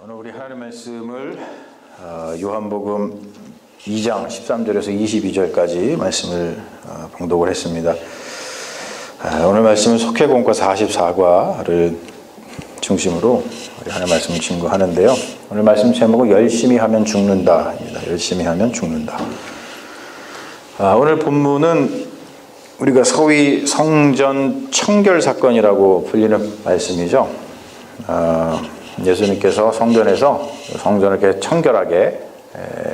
오늘 우리 하나님 말씀을 요한복음 2장 13절에서 22절까지 말씀을 봉독을 했습니다. 오늘 말씀은 속회공과 44과를 중심으로 우리 하나님 말씀을 증거하는데요. 오늘 말씀 제목은 열심히 하면 죽는다입니다. 열심히 하면 죽는다. 오늘 본문은 우리가 소위 성전 청결 사건이라고 불리는 말씀이죠. 예수님께서 성전에서 성전을 이렇게 청결하게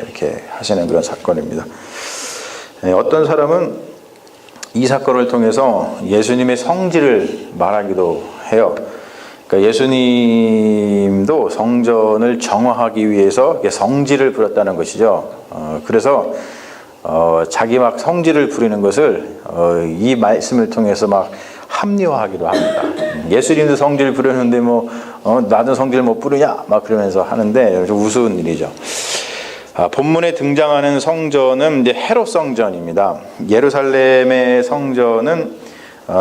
이렇게 하시는 그런 사건입니다. 어떤 사람은 이 사건을 통해서 예수님의 성질을 말하기도 해요. 그러니까 예수님도 성전을 정화하기 위해서 성질을 부렸다는 것이죠. 그래서 자기 막 성질을 부리는 것을 이 말씀을 통해서 막 합리화하기도 합니다. 예수님도 성질을 부렸는데 나도 성질 못 부르냐? 막 그러면서 하는데 좀 우스운 일이죠. 본문에 등장하는 성전은 이제 헤롯 성전입니다. 예루살렘의 성전은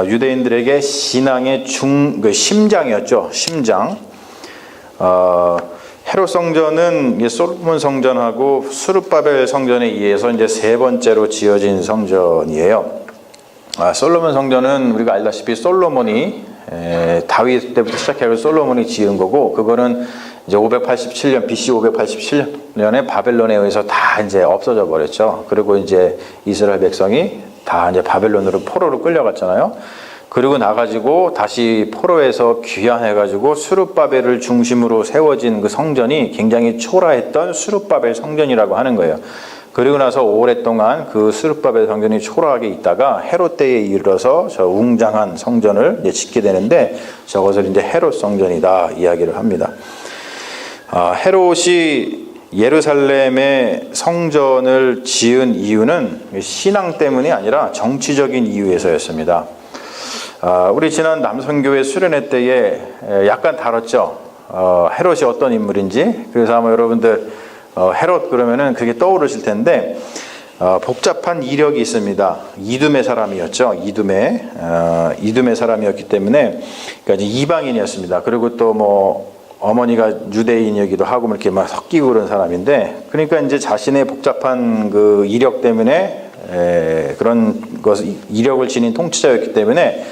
유대인들에게 신앙의 심장이었죠. 심장. 헤롯 성전은 솔로몬 성전하고 수르바벨 성전에 의해서 이제 세 번째로 지어진 성전이에요. 솔로몬 성전은 우리가 알다시피 솔로몬이 다윗 때부터 시작해서 솔로몬이 지은 거고, 그거는 이제 587년 BC 587년에 바벨론에 의해서 다 이제 없어져 버렸죠. 그리고 이제 이스라엘 백성이 다 이제 바벨론으로 포로로 끌려갔잖아요. 그리고 나가지고 다시 포로에서 귀환해가지고 수르바벨을 중심으로 세워진 그 성전이 굉장히 초라했던 수르바벨 성전이라고 하는 거예요. 그리고 나서 오랫동안 그 수르바벨 성전이 초라하게 있다가 헤롯 때에 이르러서 저 웅장한 성전을 이제 짓게 되는데, 저것을 이제 헤롯 성전이다 이야기를 합니다. 헤롯이 예루살렘의 성전을 지은 이유는 신앙 때문이 아니라 정치적인 이유에서였습니다. 우리 지난 남선교회 수련회 때에 약간 다뤘죠. 헤롯이 어떤 인물인지. 그래서 아마 여러분들 헤롯 그러면은 그게 떠오르실 텐데, 복잡한 이력이 있습니다. 이두메 사람이었죠. 이두메 사람이었기 때문에, 그러니까 이제 이방인이었습니다. 그리고 또 어머니가 유대인이기도 하고 이렇게 막 섞이고 그런 사람인데, 그러니까 이제 자신의 복잡한 그 이력 때문에 그런 이력을 지닌 통치자였기 때문에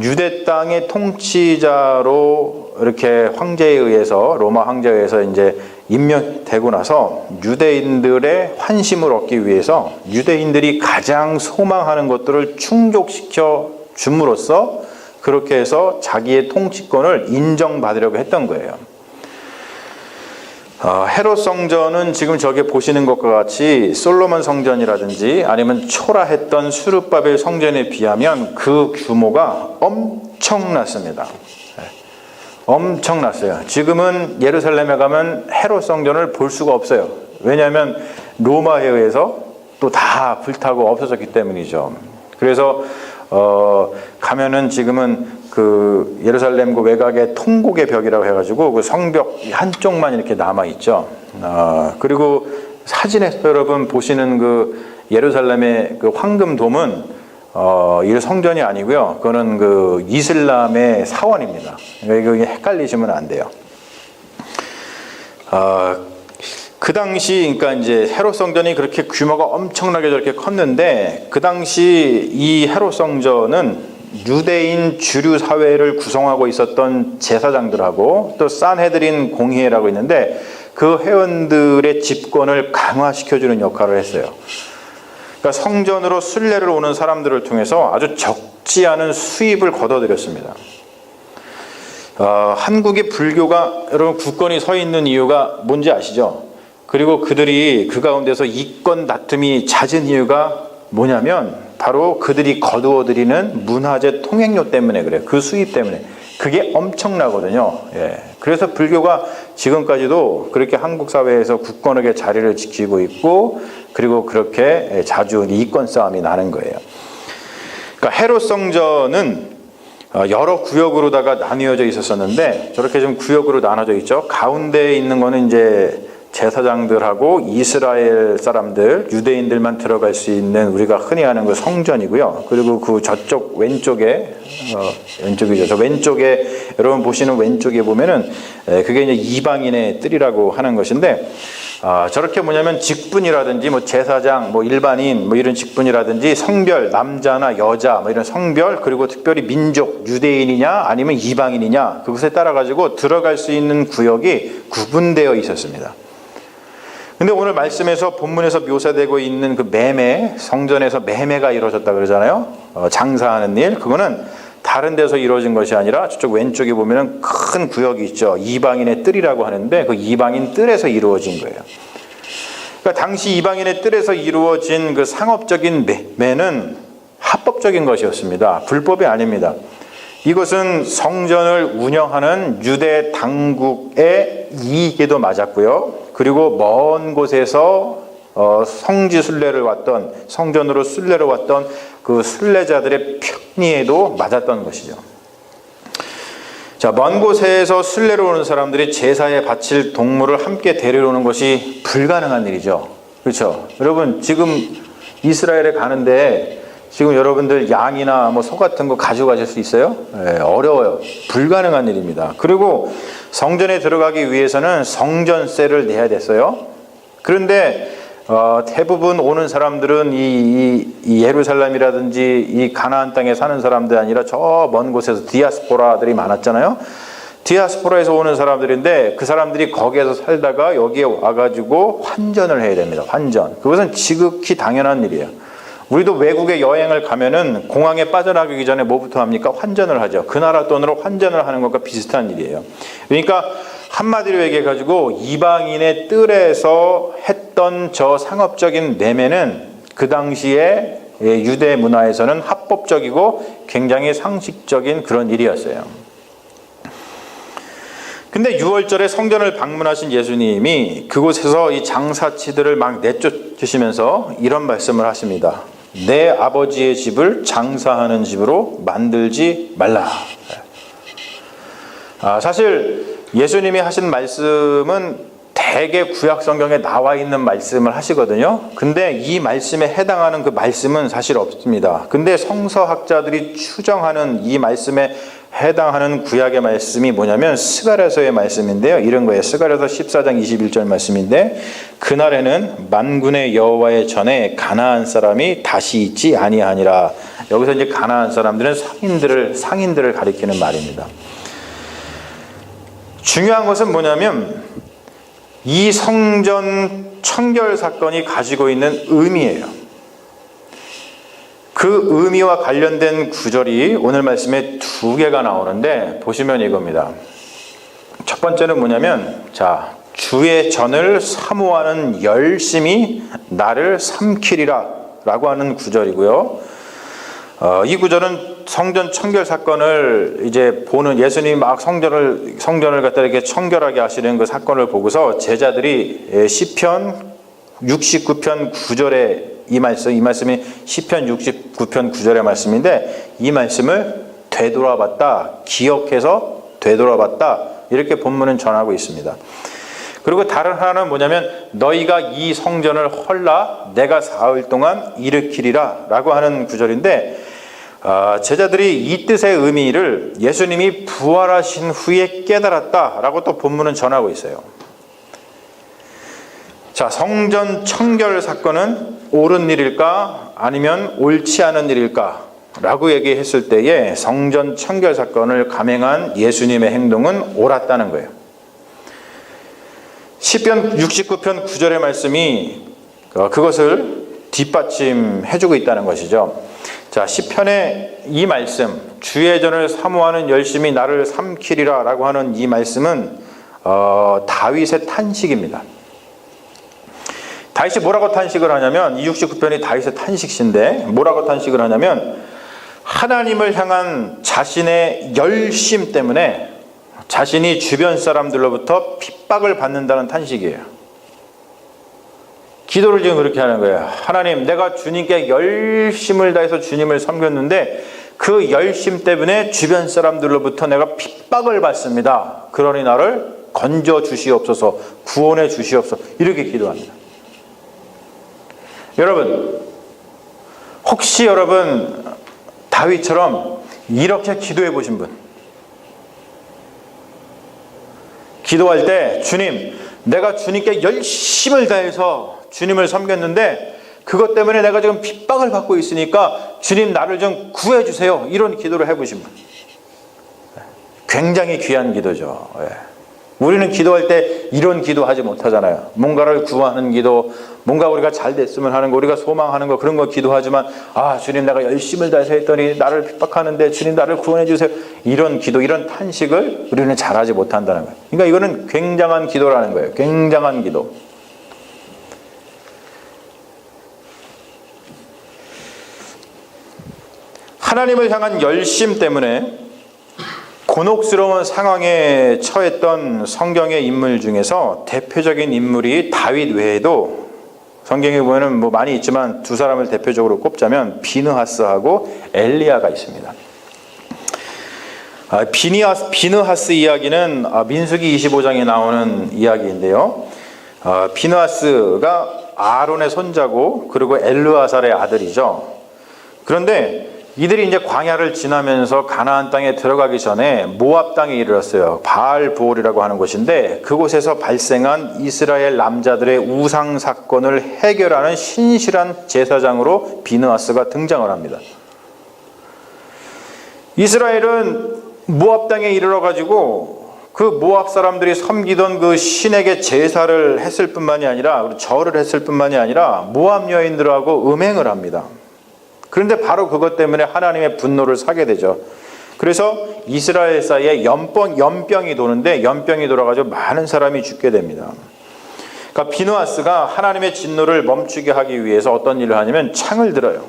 유대 땅의 통치자로 이렇게 황제에 의해서, 로마 황제에 의해서 이제 임명되고 나서 유대인들의 환심을 얻기 위해서 유대인들이 가장 소망하는 것들을 충족시켜 줌으로써 그렇게 해서 자기의 통치권을 인정받으려고 했던 거예요. 헤롯 성전은 지금 저기 보시는 것과 같이 솔로몬 성전이라든지 아니면 초라했던 수르바벨 성전에 비하면 그 규모가 엄청났습니다. 엄청났어요. 지금은 예루살렘에 가면 헤롯 성전을 볼 수가 없어요. 왜냐하면 로마에 의해서 또 다 불타고 없어졌기 때문이죠. 그래서 가면은 지금은 그 예루살렘 그 외곽에 통곡의 벽이라고 해가지고 그 성벽 한쪽만 이렇게 남아 있죠. 그리고 사진에서 여러분 보시는 그 예루살렘의 그 황금돔은 이 성전이 아니고요. 그거는 그 이슬람의 사원입니다. 그러니까 이거 헷갈리시면 안 돼요. 그 당시, 그러니까 이제 헤롯 성전이 그렇게 규모가 엄청나게 저렇게 컸는데, 그 당시 이 헤롯 성전은 유대인 주류 사회를 구성하고 있었던 제사장들하고 또 산헤드린 공의회라고 있는데, 그 회원들의 집권을 강화시켜주는 역할을 했어요. 그러니까 성전으로 순례를 오는 사람들을 통해서 아주 적지 않은 수입을 거둬들였습니다. 한국의 불교가 여러분 굳건히 서 있는 이유가 뭔지 아시죠? 그리고 그들이 그 가운데서 이권 다툼이 잦은 이유가 뭐냐면 바로 그들이 거두어들이는 문화재 통행료 때문에 그래요. 그 수입 때문에. 그게 엄청나거든요. 그래서 불교가 지금까지도 그렇게 한국 사회에서 굳건하게 자리를 지키고 있고, 그리고 그렇게 자주 이권 싸움이 나는 거예요. 그러니까 헤롯 성전은 여러 구역으로다가 나뉘어져 있었었는데, 저렇게 좀 구역으로 나눠져 있죠. 가운데에 있는 거는 이제 제사장들하고 이스라엘 사람들, 유대인들만 들어갈 수 있는 우리가 흔히 아는 그 성전이고요. 그리고 그 저쪽 왼쪽에, 왼쪽이죠. 저 왼쪽에, 여러분 보시는 왼쪽에 보면은 그게 이제 이방인의 뜰이라고 하는 것인데, 저렇게 뭐냐면 직분이라든지 뭐 제사장, 뭐 일반인, 뭐 이런 직분이라든지 성별, 남자나 여자, 뭐 이런 성별, 그리고 특별히 민족, 유대인이냐 아니면 이방인이냐, 그것에 따라 가지고 들어갈 수 있는 구역이 구분되어 있었습니다. 근데 오늘 말씀에서 본문에서 묘사되고 있는 그 매매, 성전에서 매매가 이루어졌다 그러잖아요. 장사하는 일, 그거는 다른 데서 이루어진 것이 아니라 저쪽 왼쪽에 보면은 큰 구역이 있죠. 이방인의 뜰이라고 하는데 그 이방인 뜰에서 이루어진 거예요. 그러니까 당시 이방인의 뜰에서 이루어진 그 상업적인 매매는 합법적인 것이었습니다. 불법이 아닙니다. 이것은 성전을 운영하는 유대 당국의 이익에도 맞았고요. 그리고 먼 곳에서 성지 순례를 왔던, 성전으로 순례를 왔던 그 순례자들의 편의에도 맞았던 것이죠. 자, 먼 곳에서 순례로 오는 사람들이 제사에 바칠 동물을 함께 데려오는 것이 불가능한 일이죠. 그렇죠? 여러분, 지금 이스라엘에 가는데 지금 여러분들 양이나 뭐 소 같은 거 가져가실 수 있어요? 네, 어려워요. 불가능한 일입니다. 그리고 성전에 들어가기 위해서는 성전세를 내야 됐어요. 그런데 대부분 오는 사람들은 이 예루살렘이라든지 이 가나안 땅에 사는 사람들이 아니라 저 먼 곳에서 디아스포라들이 많았잖아요. 디아스포라에서 오는 사람들인데 그 사람들이 거기에서 살다가 여기에 와가지고 환전을 해야 됩니다. 환전. 그것은 지극히 당연한 일이에요. 우리도 외국에 여행을 가면은 공항에 빠져나가기 전에 뭐부터 합니까? 환전을 하죠. 그 나라 돈으로 환전을 하는 것과 비슷한 일이에요. 그러니까 한마디로 얘기해가지고 이방인의 뜰에서 했던 저 상업적인 매매는 그 당시에 유대 문화에서는 합법적이고 굉장히 상식적인 그런 일이었어요. 근데 6월절에 성전을 방문하신 예수님이 그곳에서 이 장사치들을 막 내쫓으시면서 이런 말씀을 하십니다. 내 아버지의 집을 장사하는 집으로 만들지 말라. 사실 예수님이 하신 말씀은 대개 구약 성경에 나와 있는 말씀을 하시거든요. 근데 이 말씀에 해당하는 그 말씀은 사실 없습니다. 근데 성서학자들이 추정하는 이 말씀에 해당하는 구약의 말씀이 뭐냐면 스가랴서의 말씀인데요. 이런 거예요. 스가랴서 14장 21절 말씀인데 그날에는 만군의 여호와의 전에 가나안 사람이 다시 있지 아니하니라. 여기서 이제 가나안 사람들은 상인들을 가리키는 말입니다. 중요한 것은 뭐냐면 이 성전 청결 사건이 가지고 있는 의미예요. 그 의미와 관련된 구절이 오늘 말씀에 두 개가 나오는데 보시면 이겁니다. 첫 번째는 뭐냐면 주의 전을 사모하는 열심이 나를 삼키리라 라고 하는 구절이고요. 이 구절은 성전 청결 사건을 이제 보는 예수님이 막 성전을 갖다 이렇게 청결하게 하시는 그 사건을 보고서 제자들이 시편 69편 9절에 이 말씀이 시편 69편 9절의 말씀인데 이 말씀을 되돌아봤다, 기억해서 되돌아봤다 이렇게 본문은 전하고 있습니다. 그리고 다른 하나는 뭐냐면 너희가 이 성전을 헐라 내가 사흘 동안 일으키리라 라고 하는 구절인데 제자들이 이 뜻의 의미를 예수님이 부활하신 후에 깨달았다 라고 또 본문은 전하고 있어요. 성전 청결 사건은 옳은 일일까 아니면 옳지 않은 일일까 라고 얘기했을 때에 성전 청결 사건을 감행한 예수님의 행동은 옳았다는 거예요. 시편 69편 9절의 말씀이 그것을 뒷받침해주고 있다는 것이죠. 시편의 이 말씀 주의 전을 사모하는 열심이 나를 삼키리라 라고 하는 이 말씀은 다윗의 탄식입니다. 다윗이 뭐라고 탄식을 하냐면 이 69편이 다윗의 탄식시인데 뭐라고 탄식을 하냐면 하나님을 향한 자신의 열심 때문에 자신이 주변 사람들로부터 핍박을 받는다는 탄식이에요. 기도를 지금 그렇게 하는 거예요. 하나님, 내가 주님께 열심을 다해서 주님을 섬겼는데 그 열심 때문에 주변 사람들로부터 내가 핍박을 받습니다. 그러니 나를 건져 주시옵소서, 구원해 주시옵소서, 이렇게 기도합니다. 여러분, 혹시 여러분 다윗처럼 이렇게 기도해 보신 분, 기도할 때 주님, 내가 주님께 열심을 다해서 주님을 섬겼는데 그것 때문에 내가 지금 핍박을 받고 있으니까 주님 나를 좀 구해 주세요, 이런 기도를 해보신 분, 굉장히 귀한 기도죠. 우리는 기도할 때 이런 기도하지 못하잖아요. 뭔가를 구하는 기도, 뭔가 우리가 잘 됐으면 하는 거, 우리가 소망하는 거, 그런 거 기도하지만 주님 내가 열심을 다해서 했더니 나를 핍박하는데 주님 나를 구원해 주세요, 이런 기도, 이런 탄식을 우리는 잘하지 못한다는 거예요. 그러니까 이거는 굉장한 기도라는 거예요. 굉장한 기도. 하나님을 향한 열심 때문에 곤혹스러운 상황에 처했던 성경의 인물 중에서 대표적인 인물이 다윗 외에도 성경에 보면은 많이 있지만 두 사람을 대표적으로 꼽자면 비느하스하고 엘리야가 있습니다. 비느하스 이야기는 민수기 25장에 나오는 이야기인데요. 비느하스가 아론의 손자고 그리고 엘르아살의 아들이죠. 그런데 이들이 이제 광야를 지나면서 가나안 땅에 들어가기 전에 모압 땅에 이르렀어요. 바알브올이라고 하는 곳인데 그곳에서 발생한 이스라엘 남자들의 우상 사건을 해결하는 신실한 제사장으로 비느하스가 등장을 합니다. 이스라엘은 모압 땅에 이르러 가지고 그 모압 사람들이 섬기던 그 신에게 제사를 했을 뿐만이 아니라 절을 했을 뿐만이 아니라 모압 여인들하고 음행을 합니다. 그런데 바로 그것 때문에 하나님의 분노를 사게 되죠. 그래서 이스라엘 사이에 연병이 도는데 연병이 돌아가지고 많은 사람이 죽게 됩니다. 그러니까 비느하스가 하나님의 진노를 멈추게 하기 위해서 어떤 일을 하냐면 창을 들어요.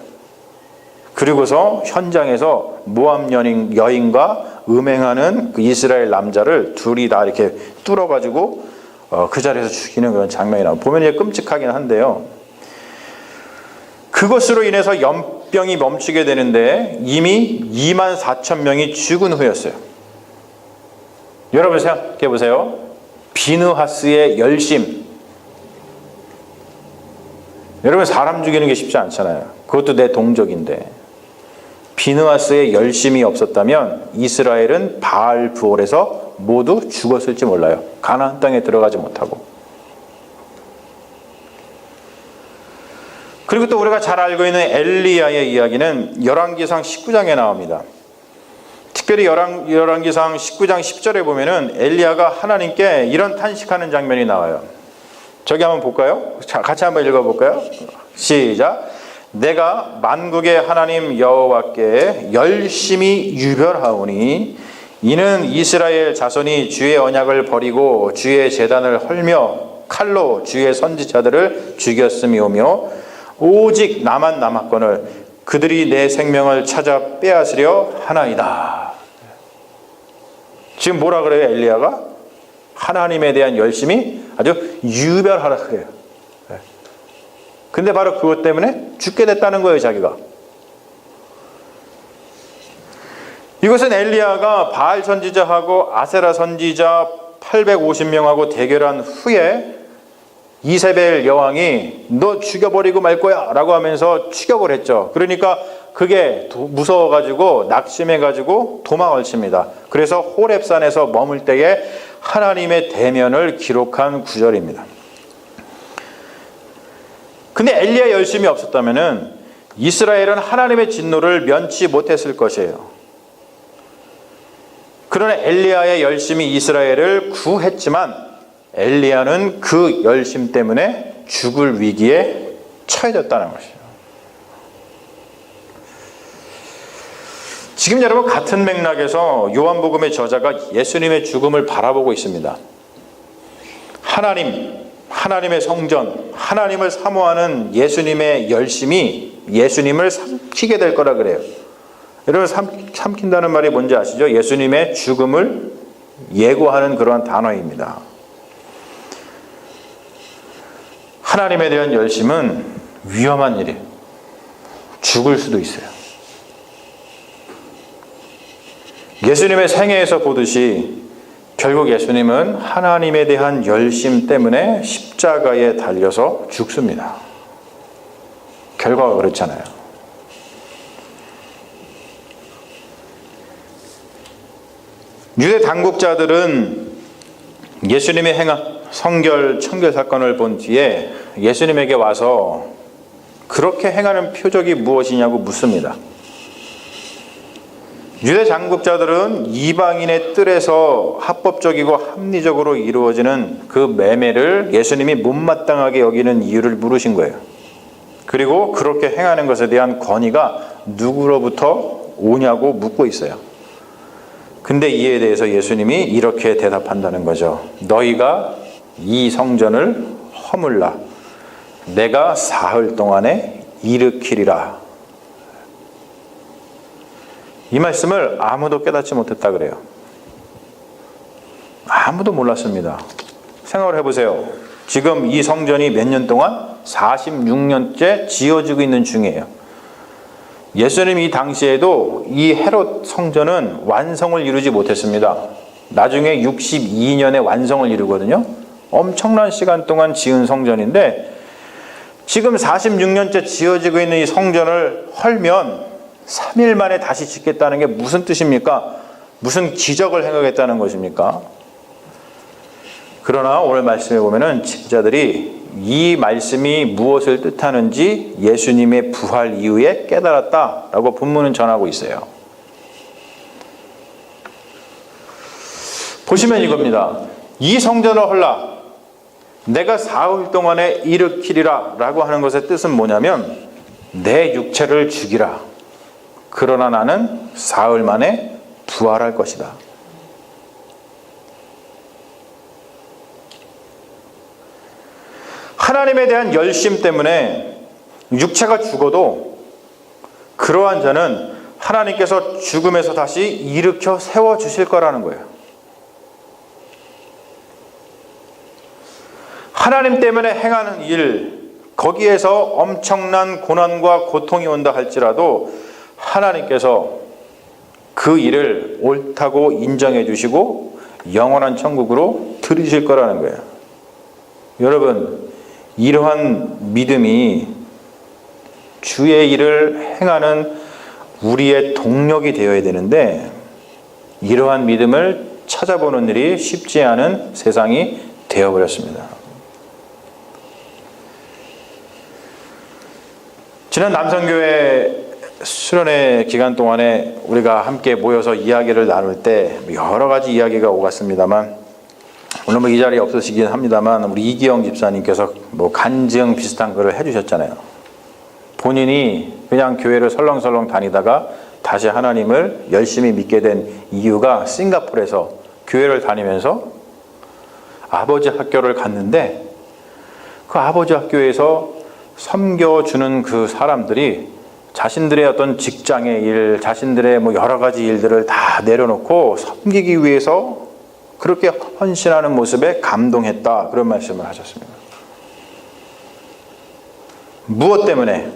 그리고서 현장에서 모압 여인과 음행하는 그 이스라엘 남자를 둘이 다 이렇게 뚫어가지고 그 자리에서 죽이는 그런 장면이 나와요. 보면 이제 끔찍하긴 한데요. 그것으로 인해서 연병이 멈추게 되는데 이미 24,000명이 죽은 후였어요. 여러분 생각해 보세요. 비느하스의 열심. 여러분 사람 죽이는 게 쉽지 않잖아요. 그것도 내 동족인데. 비느하스의 열심이 없었다면 이스라엘은 바알브올에서 모두 죽었을지 몰라요. 가나안 땅에 들어가지 못하고. 그리고 또 우리가 잘 알고 있는 엘리야의 이야기는 열왕기상 19장에 나옵니다. 특별히 열왕기상 19장 10절에 보면은 엘리야가 하나님께 이런 탄식하는 장면이 나와요. 저기 한번 볼까요? 자, 같이 한번 읽어볼까요? 시작. 내가 만국의 하나님 여호와께 열심히 유별하오니 이는 이스라엘 자손이 주의 언약을 버리고 주의 제단을 헐며 칼로 주의 선지자들을 죽였음이오며 오직 나만 남았거늘 그들이 내 생명을 찾아 빼앗으려 하나이다. 지금 뭐라 그래요? 엘리야가 하나님에 대한 열심이 아주 유별하라 그래요. 근데 바로 그것 때문에 죽게 됐다는 거예요, 자기가. 이것은 엘리야가 바알 선지자하고 아세라 선지자 850명하고 대결한 후에 이세벨 여왕이 너 죽여버리고 말 거야 라고 하면서 추격을 했죠. 그러니까 그게 무서워가지고 낙심해가지고 도망을 칩니다. 그래서 호렙산에서 머물 때에 하나님의 대면을 기록한 구절입니다. 근데 엘리야의 열심이 없었다면 이스라엘은 하나님의 진노를 면치 못했을 것이에요. 그러나 엘리야의 열심이 이스라엘을 구했지만 엘리야는 그 열심 때문에 죽을 위기에 처해졌다는 것이죠. 지금 여러분 같은 맥락에서 요한복음의 저자가 예수님의 죽음을 바라보고 있습니다. 하나님의 성전, 하나님을 사모하는 예수님의 열심이 예수님을 삼키게 될 거라 그래요. 여러분 삼킨다는 말이 뭔지 아시죠? 예수님의 죽음을 예고하는 그러한 단어입니다. 하나님에 대한 열심은 위험한 일이에요. 죽을 수도 있어요. 예수님의 생애에서 보듯이 결국 예수님은 하나님에 대한 열심 때문에 십자가에 달려서 죽습니다. 결과가 그렇잖아요. 유대 당국자들은 예수님의 행한 성결, 청결 사건을 본 뒤에 예수님에게 와서 그렇게 행하는 표적이 무엇이냐고 묻습니다. 유대 당국자들은 이방인의 뜰에서 합법적이고 합리적으로 이루어지는 그 매매를 예수님이 못마땅하게 여기는 이유를 물으신 거예요. 그리고 그렇게 행하는 것에 대한 권위가 누구로부터 오냐고 묻고 있어요. 근데 이에 대해서 예수님이 이렇게 대답한다는 거죠. 너희가 이 성전을 허물라. 내가 사흘 동안에 일으키리라. 이 말씀을 아무도 깨닫지 못했다 그래요. 아무도 몰랐습니다. 생각을 해보세요. 지금 이 성전이 몇 년 동안? 46년째 지어지고 있는 중이에요. 예수님 이 당시에도 이 헤롯 성전은 완성을 이루지 못했습니다. 나중에 62년에 완성을 이루거든요. 엄청난 시간 동안 지은 성전인데 지금 46년째 지어지고 있는 이 성전을 헐면 3일 만에 다시 짓겠다는 게 무슨 뜻입니까? 무슨 기적을 행하겠다는 것입니까? 그러나 오늘 말씀에 보면은 제자들이 이 말씀이 무엇을 뜻하는지 예수님의 부활 이후에 깨달았다라고 본문은 전하고 있어요. 보시면 이겁니다. 이 성전을 헐라. 내가 사흘 동안에 일으키리라 라고 하는 것의 뜻은 뭐냐면 내 육체를 죽이라. 그러나 나는 사흘 만에 부활할 것이다. 하나님에 대한 열심 때문에 육체가 죽어도 그러한 자는 하나님께서 죽음에서 다시 일으켜 세워주실 거라는 거예요. 하나님 때문에 행하는 일, 거기에서 엄청난 고난과 고통이 온다 할지라도 하나님께서 그 일을 옳다고 인정해 주시고 영원한 천국으로 들이실 거라는 거예요. 여러분, 이러한 믿음이 주의 일을 행하는 우리의 동력이 되어야 되는데 이러한 믿음을 찾아보는 일이 쉽지 않은 세상이 되어버렸습니다. 지난 남성교회 수련회 기간 동안에 우리가 함께 모여서 이야기를 나눌 때 여러 가지 이야기가 오갔습니다만 물론 이 자리에 없으시긴 합니다만 우리 이기영 집사님께서 간증 비슷한 글을 해주셨잖아요. 본인이 그냥 교회를 설렁설렁 다니다가 다시 하나님을 열심히 믿게 된 이유가 싱가포르에서 교회를 다니면서 아버지 학교를 갔는데 그 아버지 학교에서 섬겨주는 그 사람들이 자신들의 어떤 직장의 일, 자신들의 여러 가지 일들을 다 내려놓고 섬기기 위해서 그렇게 헌신하는 모습에 감동했다. 그런 말씀을 하셨습니다. 무엇 때문에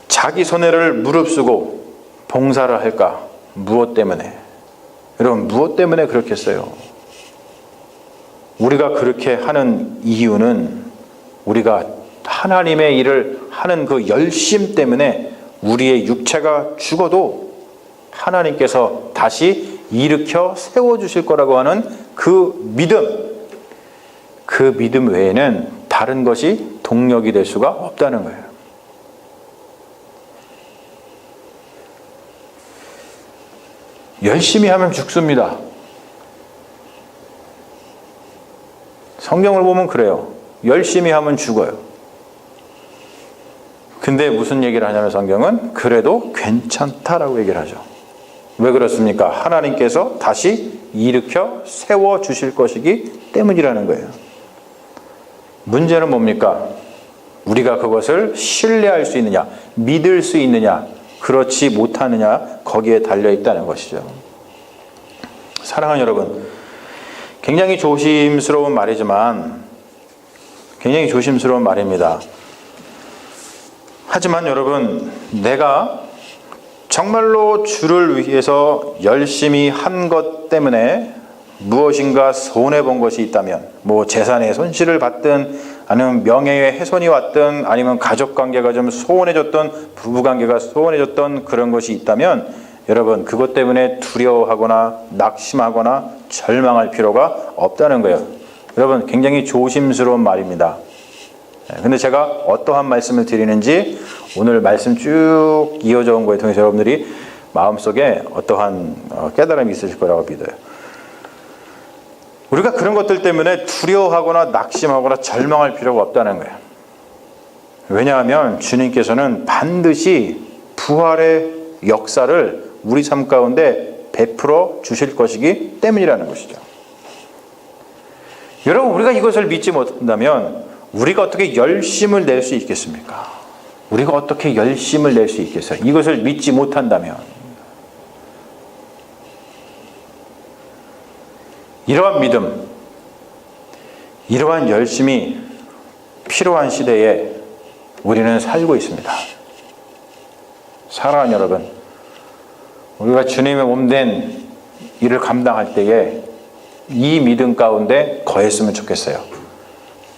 자기 손해를 무릅쓰고 봉사를 할까? 무엇 때문에? 여러분, 무엇 때문에 그렇게 했어요? 우리가 그렇게 하는 이유는 우리가 하나님의 일을 하는 그 열심 때문에 우리의 육체가 죽어도 하나님께서 다시 일으켜 세워주실 거라고 하는 그 믿음 외에는 다른 것이 동력이 될 수가 없다는 거예요. 열심히 하면 죽습니다. 성경을 보면 그래요. 열심히 하면 죽어요. 근데 무슨 얘기를 하냐면 성경은 그래도 괜찮다라고 얘기를 하죠. 왜 그렇습니까? 하나님께서 다시 일으켜 세워주실 것이기 때문이라는 거예요. 문제는 뭡니까? 우리가 그것을 신뢰할 수 있느냐, 믿을 수 있느냐, 그렇지 못하느냐, 거기에 달려있다는 것이죠. 사랑하는 여러분, 굉장히 조심스러운 말이지만 굉장히 조심스러운 말입니다. 하지만 여러분, 내가 정말로 주를 위해서 열심히 한 것 때문에 무엇인가 손해본 것이 있다면, 뭐 재산의 손실을 받든, 아니면 명예의 훼손이 왔든, 아니면 가족관계가 좀 소원해졌던, 부부관계가 소원해졌던 그런 것이 있다면, 여러분 그것 때문에 두려워하거나 낙심하거나 절망할 필요가 없다는 거예요. 여러분 굉장히 조심스러운 말입니다. 근데 제가 어떠한 말씀을 드리는지 오늘 말씀 쭉 이어져 온 거에 통해서 여러분들이 마음속에 어떠한 깨달음이 있으실 거라고 믿어요. 우리가 그런 것들 때문에 두려워하거나 낙심하거나 절망할 필요가 없다는 거예요. 왜냐하면 주님께서는 반드시 부활의 역사를 우리 삶 가운데 베풀어 주실 것이기 때문이라는 것이죠. 여러분 우리가 이것을 믿지 못한다면 우리가 어떻게 열심을 낼 수 있겠습니까? 우리가 어떻게 열심을 낼 수 있겠어요? 이것을 믿지 못한다면. 이러한 믿음, 이러한 열심이 필요한 시대에 우리는 살고 있습니다. 사랑하는 여러분, 우리가 주님의 몸된 일을 감당할 때에 이 믿음 가운데 거했으면 좋겠어요.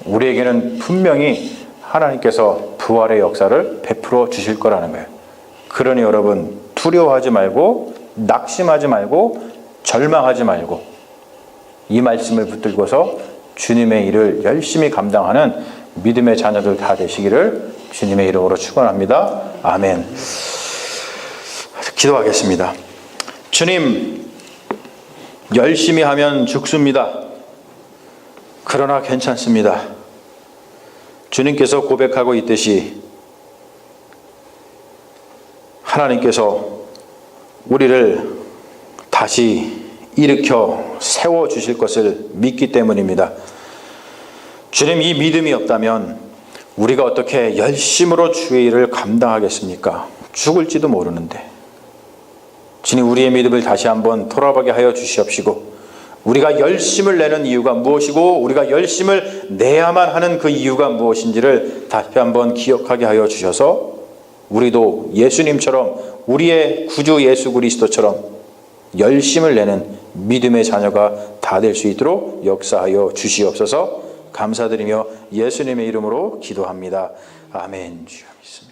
우리에게는 분명히 하나님께서 부활의 역사를 베풀어 주실 거라는 거예요. 그러니 여러분 두려워하지 말고 낙심하지 말고 절망하지 말고 이 말씀을 붙들고서 주님의 일을 열심히 감당하는 믿음의 자녀들 다 되시기를 주님의 이름으로 축원합니다. 아멘. 기도하겠습니다. 주님, 열심히 하면 죽습니다. 그러나 괜찮습니다. 주님께서 고백하고 있듯이 하나님께서 우리를 다시 일으켜 세워주실 것을 믿기 때문입니다. 주님, 이 믿음이 없다면 우리가 어떻게 열심으로 주의 일을 감당하겠습니까? 죽을지도 모르는데. 주님, 우리의 믿음을 다시 한번 돌아보게 하여 주시옵시고 우리가 열심을 내는 이유가 무엇이고 우리가 열심을 내야만 하는 그 이유가 무엇인지를 다시 한번 기억하게 하여 주셔서 우리도 예수님처럼 우리의 구주 예수 그리스도처럼 열심을 내는 믿음의 자녀가 다 될 수 있도록 역사하여 주시옵소서. 감사드리며 예수님의 이름으로 기도합니다. 아멘. 주여 믿습니다.